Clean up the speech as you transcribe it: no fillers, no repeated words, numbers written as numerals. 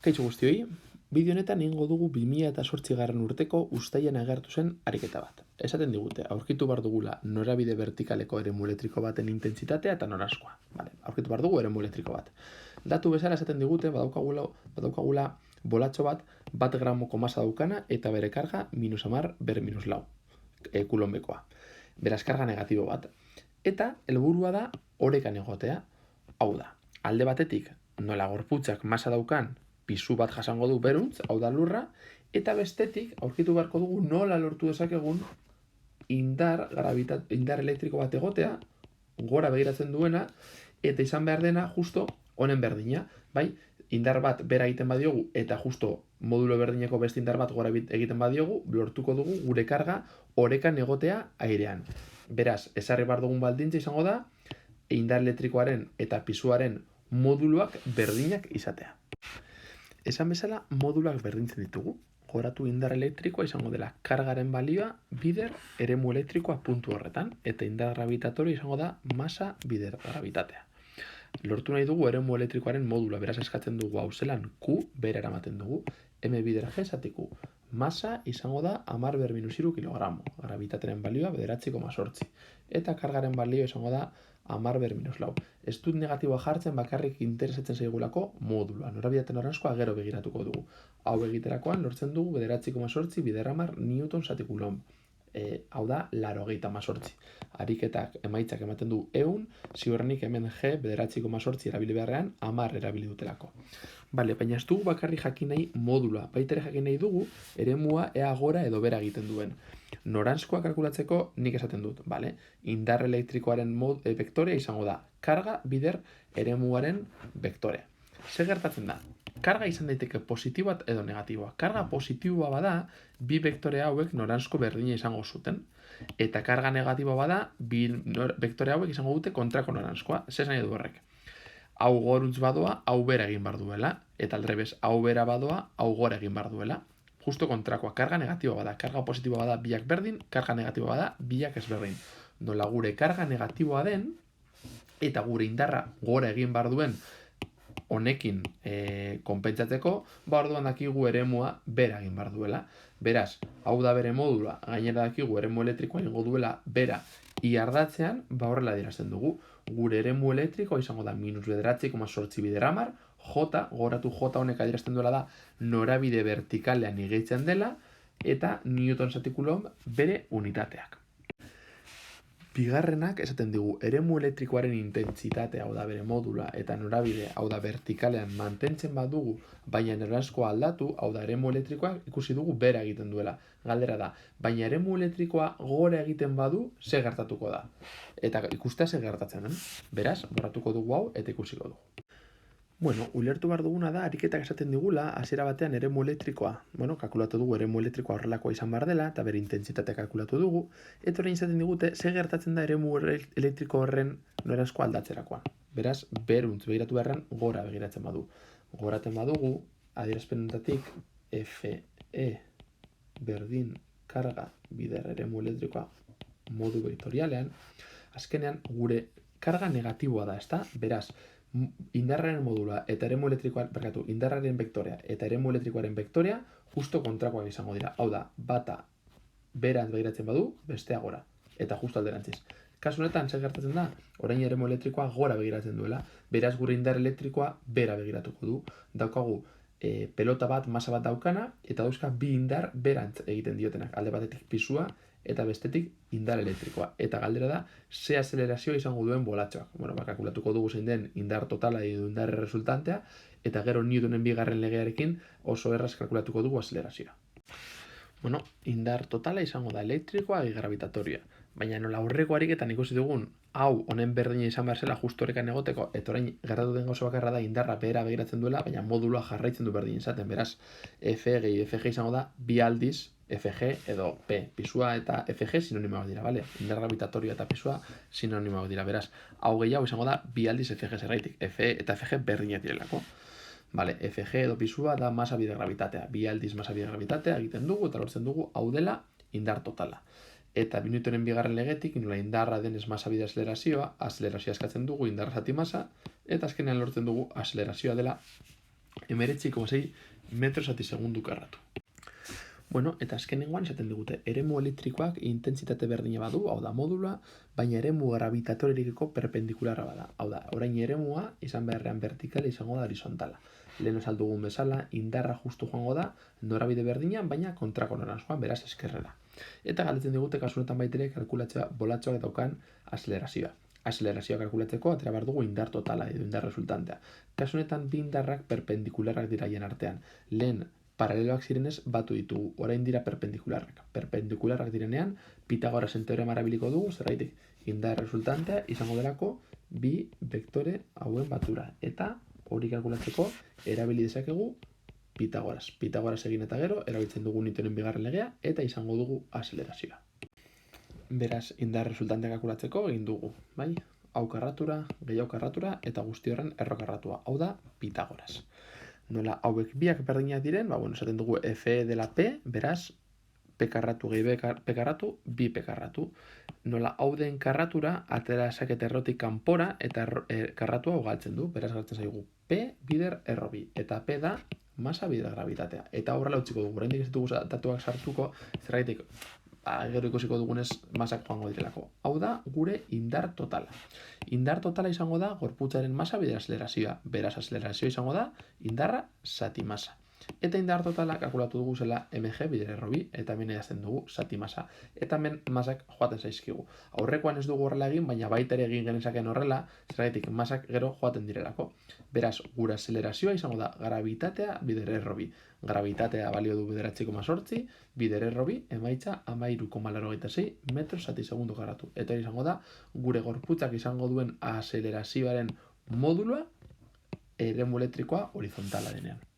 Kaixo guztioi, bideo honetan egingo dugu 2008 urteko uztailean agertu zen ariketa bat. Esaten digute, aurkitu behar dugula norabide vertikaleko eremu elektriko baten intentsitatea eta noranzkoa. Vale, aurkitu behar dugu eremu elektriko bat. Datu bezala esaten digute, badaukagula bolatxo bat gramoko masa daukana eta bere karga -10 ber -lau kulonbekoa. Beraz, karga negatibo bat. Eta helburua da orekan egotea. Hau da, alde batetik nola gorputzak masa daukan pisu bat jasango du beruntz, hau da lurra, eta bestetik aurkitu beharko dugu nola lortu dezakegun indar elektriko bat egotea, gora begiratzen duena, eta izan behar dena justo honen berdina, bai? Indar bat bera egiten badiogu eta justo modulo berdineko beste indar bat gora egiten badiogu, lortuko dugu gure karga orekan egotea airean. Beraz, ezarri behar dugun baldintza izango da, indar elektrikoaren eta pisuaren moduluak berdinak izatea. Esan bezala, moduluak berdintzen ditugu. Goratu indar elektrikoa izango dela kargaren balioa bider eremu elektrikoa puntu horretan, eta indar gravitatorio izango da masa bider gravitatea. Lortu nahi dugu eremu elektrikoaren modula, beraz eskatzen dugu hau zelan Q bera eramaten dugu, M bider G zatiku. Masa izango da 10 ber -3 kilogramo, gravitatearen balioa 9,8. Eta kargaren balioa izango da 10 ber -lau. Ez dut negatiboa jartzen bakarrik interesatzen zaigulako modulua. Norabidete noranzkoa gero begiratuko dugu. Hau egiterakoan lortzen dugu 9,8 bider 10 newton zatikulon. Hau da, 98. Ariketak emaitzak ematen du 100, ziurrenik hemen G 9,8 erabili beharrean 10 erabili dutelako. Bale, baina ez dugu bakarrik jakin nahi modula, baitere jakin nahi dugu eremua ea gora edo bera egiten duen. Noranzkoa kalkulatzeko nik esaten dut, bale? Indar elektrikoaren vektorea izango da karga bider eremuaren vektorea. Zer gertatzen da? Karga izan daiteke positiboa edo negatiboa. Karga positiboa bada, bi vektore hauek noranzko berdina izango zuten. Eta karga negatiboa bada, bi vektore hauek izango dute kontrako noranzkoa. Zer nahi du horrek? Hau goruntz badoa, hau bera egin bar duela. Eta aldrebes, hau bera badoa, hau gora egin bar duela. Justo kontrakoa, karga negatiboa bada. Karga positiboa bada biak berdin, karga negatiboa bada biak ez berdin. Nola gure karga negatiboa den, eta gure indarra gora egin bar duen honekin konpentsatzeko, orduan dakigu eremua bera egin bar duela. Beraz, hau da bere modula, gainera dakigu eremu elektrikoa egingo duela bera iardatzean, horrela adierazten dugu. Gure eremu elektrikoa izango da -9,8 bider 10, J, goratu J honek adierazten duela da norabide vertikalean igetzen dela, eta newton zatikulon bere unitateak. Bigarrenak esaten digu, eremu elektrikoaren intentsitatea, hau da bere modula, eta norabide, hau da vertikalean mantentzen badugu, baina noranzkoa aldatu, hau da eremu elektrikoa ikusi dugu bera egiten duela. Galdera da, baina eremu elektrikoa gora egiten badu, zer gertatuko da? Eta ikustea zer gertatzen, Beraz, borratuko dugu hau eta ikusiko dugu. Bueno, ulertu behar duguna da, ariketak esaten digula, hasiera batean eremu elektrikoa. Kalkulatu dugu eremu elektrikoa horrelakoa izan behar dela, eta bere intentsitatea kalkulatu dugu, eta orain izaten digute, zer gertatzen da eremu elektriko horren noranzkoa aldatzerakoan. Beraz, beruntz begiratu beharrean, gora begiratzen badu. Goraten badugu, adierazpenetatik, FE berdin karga bider eremu elektrikoa modu vektorialean, azkenean gure karga negatiboa da, ezta? Beraz, indarraren modula eta eremu elektrikoaren, indarraren vektorea eta eremu elektrikoaren vektorea justo kontrakoak izango dira. Hau da, bata berantz begiratzen badu, bestea gora. Eta justo alderantziz. Kasu honetan, zer gertatzen da? Orain eremu elektrikoa gora begiratzen duela, beraz gure indar elektrikoa bera begiratuko du. Daukagu pelota bat, masa bat daukana, eta dauzka bi indar berantz egiten diotenak. Alde batetik pisua, eta bestetik indar elektrikoa. Eta galdera da, ze azelerazioa izango duen bolatxoak. Kalkulatuko dugu zein den indar totala edo indar resultantea, eta gero Newtonen bigarren legearekin oso erraz kalkulatuko dugu azelerazioa. Indar totala izango da elektrikoa eta gravitatorioa. Baina nola aurreko ariketan ikusi dugun, hau honen berdina izan behar zela justo horrekan egoteko, eta orain gertatu den gauza bakarra da indarra behera begiratzen duela, baina modulua jarraitzen du berdin izaten. Beraz, FG y FG izango da bi aldiz FG edo P. Pisua eta FG sinonimoak dira, bale? Indar gravitatorio eta pisua sinonimoak dira. Beraz, hau gehiago izango da bi aldiz FG zerraitik. FE eta FG berdinak direlako. Vale, FG edo pisua da masa bider gravitatea. Bi aldiz masa bider gravitatea egiten dugu eta lortzen dugu hau dela indar totala. Eta Newtonen bigarren legetik, nola indarra denez masa bider azelerazioa eskatzen dugu indarra zati masa, eta azkenean lortzen dugu azelerazioa dela 19,6 metro zati segundu karratu. Bueno, eta azkenengoan esaten digute, eremu elektrikoak intentsitate berdina badu, hau da modula, baina eremu gravitatorikeko perpendikularra bada. Hau da, orain eremua izan beharrean vertikala izango da horizontala. Lehen esan dugun bezala, indarra justu joango da, norabide berdinean, baina kontrako noranzkoan, beraz eskerrera. Eta galdetzen digute kasu honetan baitere kalkulatzea bolatxoak daukan azelerazioa. Azelerazioa kalkulatzeko atera behar dugu indar totala edo indar resultantea. Kasu honetan bi indarrak perpendikularrak dira hien artean. Lehen paraleloak zirenez batu ditugu, orain dira perpendikularrak. Perpendikularrak direnean, Pitagorasen teorema erabiliko dugu, zergaitik indar resultantea izango delako bi vektore hauen batura. Eta hori kalkulatzeko erabili dezakegu Pitagoras. Pitagoras egin eta gero, erabiltzen dugu Newtonen bigarren legea, eta izango dugu azelerazioa. Beraz, indar resultantea kalkulatzeko egin dugu, bai? Hau karratura, gehiago karratura, eta guzti horren errokarratua. Hau da, Pitagoras. Nola hauek biak berdinak diren, esaten dugu Fe dela P, beraz, P karratu gehi P karratu, bi P karratu. Nola hau den karratura, atera esaket errotik kanpora, eta karratua hau galtzen du, beraz galtzen zaigu P bider erro bi, eta P da masa bider gravitatea. Eta horrela utziko dugu, oraindik ez ditugu datuak sartuko, zergaitik, gero ikusiko dugunez masak joango direlako. Hau da gure indar totala. Indar totala izango da gorputzaren masa bider azelerazioa. Beraz azelerazioa izango da indarra zati masa. Eta indar totala kalkulatu dugu zela mg bider erro bi, eta hemen edazten dugu zati masa. Eta hemen masak joaten zaizkigu. Aurrekoan ez dugu horrela egin, baina baita ere egin genezaken horrela, zergatik masak gero joaten direlako. Beraz, gure azelerazioa izango da gravitatea bider erro bi. Gravitatea balio du 9,8, bider erro bi, emaitza 13,86 metro zati segundu karratu. Eta izango da, gure gorputzak izango duen azelerazioaren modulua eremu elektrikoa horizontala denean.